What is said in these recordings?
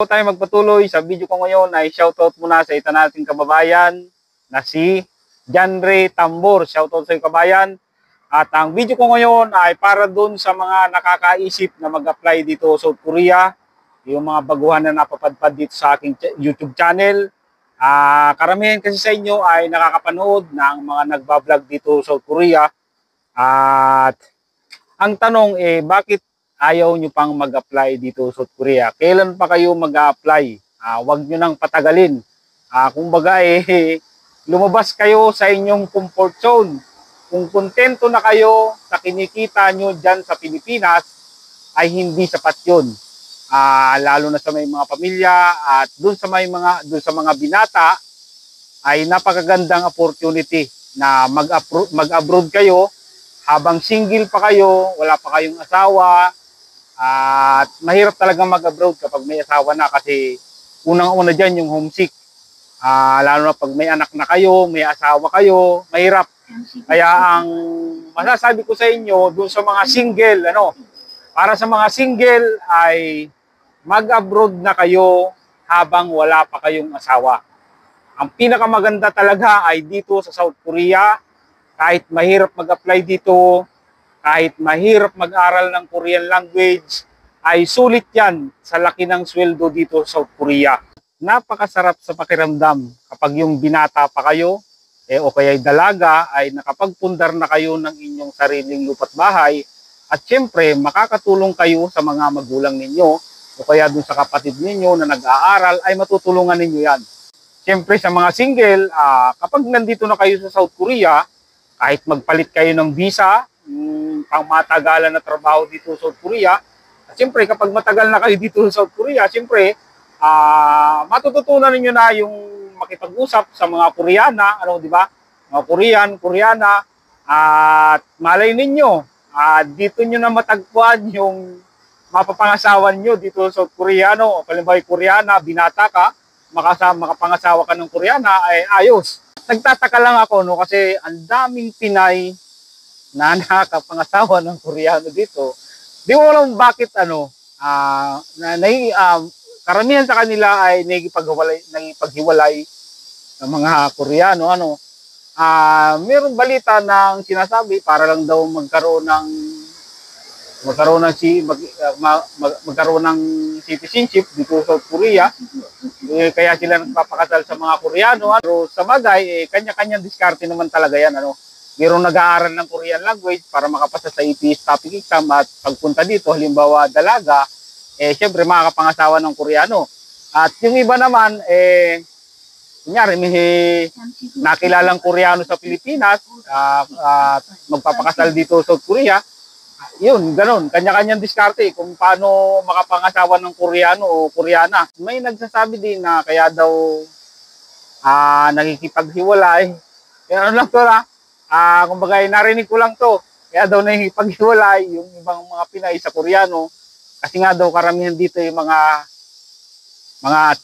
Tayo magpatuloy sa video ko ngayon ay shoutout muna sa isa nating kababayan na si Janre Tambor. Shoutout sa iyo kabayan. At ang video ko ngayon ay para dun sa mga nakakaisip na mag-apply dito sa South Korea. Yung mga baguhan na napapadpad dito sa aking YouTube channel. Karamihan kasi sa inyo ay nakakapanood ng mga nagbablog dito sa South Korea. At ang tanong bakit ayaw nyo pang mag-apply dito sa South Korea? Kailan pa kayo mag-apply? Huwag nyo nang patagalin. Kumbaga lumabas kayo sa inyong comfort zone. Kung kontento na kayo sa kinikita nyo dyan sa Pilipinas, ay hindi sapat yun. Lalo na sa may mga pamilya at dun sa mga binata, ay napakagandang opportunity na mag-abroad kayo habang single pa kayo, wala pa kayong asawa. At mahirap talaga mag-abroad kapag may asawa na kasi unang-una dyan yung homesick. Lalo na pag may anak na kayo, may asawa kayo, mahirap. Kaya ang masasabi ko sa inyo, doon sa mga single, para sa mga single ay mag-abroad na kayo habang wala pa kayong asawa. Ang pinakamaganda talaga ay dito sa South Korea, kahit mahirap mag-apply dito, kahit mahirap mag-aral ng Korean language, ay sulit yan sa laki ng sweldo dito sa South Korea. Napakasarap sa pakiramdam kapag yung binata pa kayo, o kaya dalaga, ay nakapagpundar na kayo ng inyong sariling lupa't bahay, at syempre makakatulong kayo sa mga magulang ninyo, o kaya dun sa kapatid ninyo na nag-aaral, ay matutulungan ninyo yan. Syempre sa mga single, kapag nandito na kayo sa South Korea, kahit magpalit kayo ng visa, pang matagalan na trabaho dito sa South Korea. At siyempre, kapag matagal na kayo dito sa South Korea, siyempre, matututunan niyo na yung makipag-usap sa mga Koreana, di ba? Mga Korean, Koreana, at malay ninyo, dito nyo na matagpuan yung mapapangasawan nyo dito sa South Korea, Kalimbawa, Koreana, binata ka, makapangasawa ka ng Koreana, ay ayos. Nagtataka lang ako, kasi ang daming Pinay na nakakapangasawa ng Koreano dito. Di mo alam bakit karamihan sa kanila ay nagipaghiwalay ng mga Koreano. Mayroong balita ng sinasabi para lang daw magkaroon ng citizenship dito sa South Korea. Kaya sila nagpapakasal sa mga Koreano. Pero sa bagay, kanya-kanyang diskarte naman talaga yan. Mayroong nag-aaral ng Korean language para makapasa sa APS topic exam at pagpunta dito, halimbawa dalaga, syempre makakapangasawa ng Koreano. At yung iba naman, kunyari, may nakilalang Koreano sa Pilipinas, magpapakasal dito sa South Korea, yun, ganun. Kanya-kanyang diskarte kung paano makapangasawa ng Koreano o Koreana. May nagsasabi din na kaya daw nakikipaghiwalay. Kaya lang to kumbaga narinig ko lang to. Kaya daw nakikipaghiwalay yung ibang mga Pinay sa Koreano. Kasi nga daw karamihan dito yung mga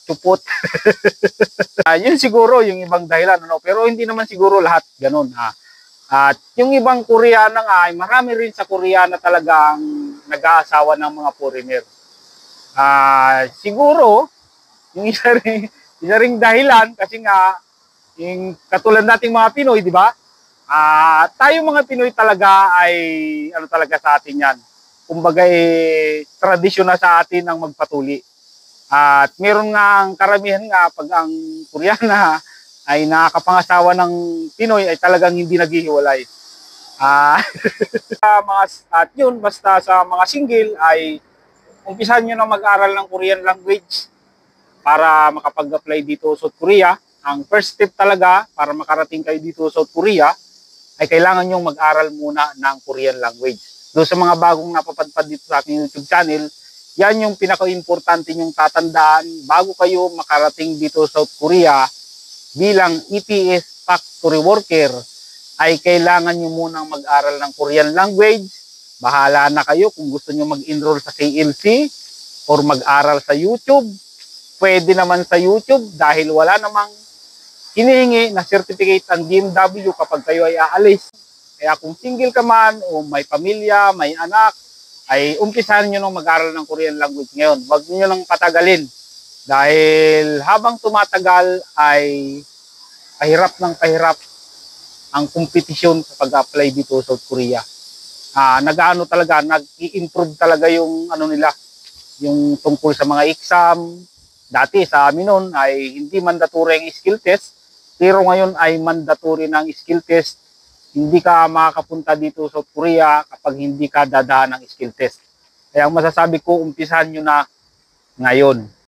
tupot. Yun siguro yung ibang dahilan. Pero hindi naman siguro lahat ganun. At yung ibang Koreana nga, ay marami rin sa Korea na talagang nag-aasawa ng mga foreigner. Siguro, yung isa ring dahilan, kasi nga, yung katulad nating mga Pinoy, di ba? Tayo mga Pinoy talaga ay, talaga sa atin yan. Kumbaga, tradisyon na sa atin ang magpatuli. At meron nga ang karamihan nga, pag ang Koreana ay nakakapangasawa ng Pinoy ay talagang hindi naghihiwalay. At yun, basta sa mga single ay umpisahan nyo na mag-aral ng Korean language para makapag-apply dito sa South Korea. Ang first step talaga para makarating kayo dito sa South Korea ay kailangan nyo mag-aral muna ng Korean language. Doon sa mga bagong napapadpad dito sa aking YouTube channel, yan yung pinaka-importante nyong tatandaan bago kayo makarating dito sa South Korea bilang EPS factory worker, ay kailangan nyo munang mag-aral ng Korean language. Bahala na kayo kung gusto nyo mag-enroll sa KLC or mag-aral sa YouTube. Pwede naman sa YouTube dahil wala namang hinihingi na certificate ang DMW kapag kayo ay aalis. Kaya kung single ka man o may pamilya, may anak, ay umpisahan nyo nung mag-aral ng Korean language ngayon. Huwag nyo nang patagalin. Dahil habang tumatagal ay pahirap ng pahirap ang kompetisyon sa pag-apply dito sa South Korea. Nag-ano talaga, nag-i-improve talaga yung ano nila, yung tungkol sa mga exam. Dati sa amin noon ay hindi mandatory ang skill test, pero ngayon ay mandatory ng skill test. Hindi ka makakapunta dito sa South Korea kapag hindi ka dadaan ng skill test. Kaya ang masasabi ko, umpisahan nyo na ngayon.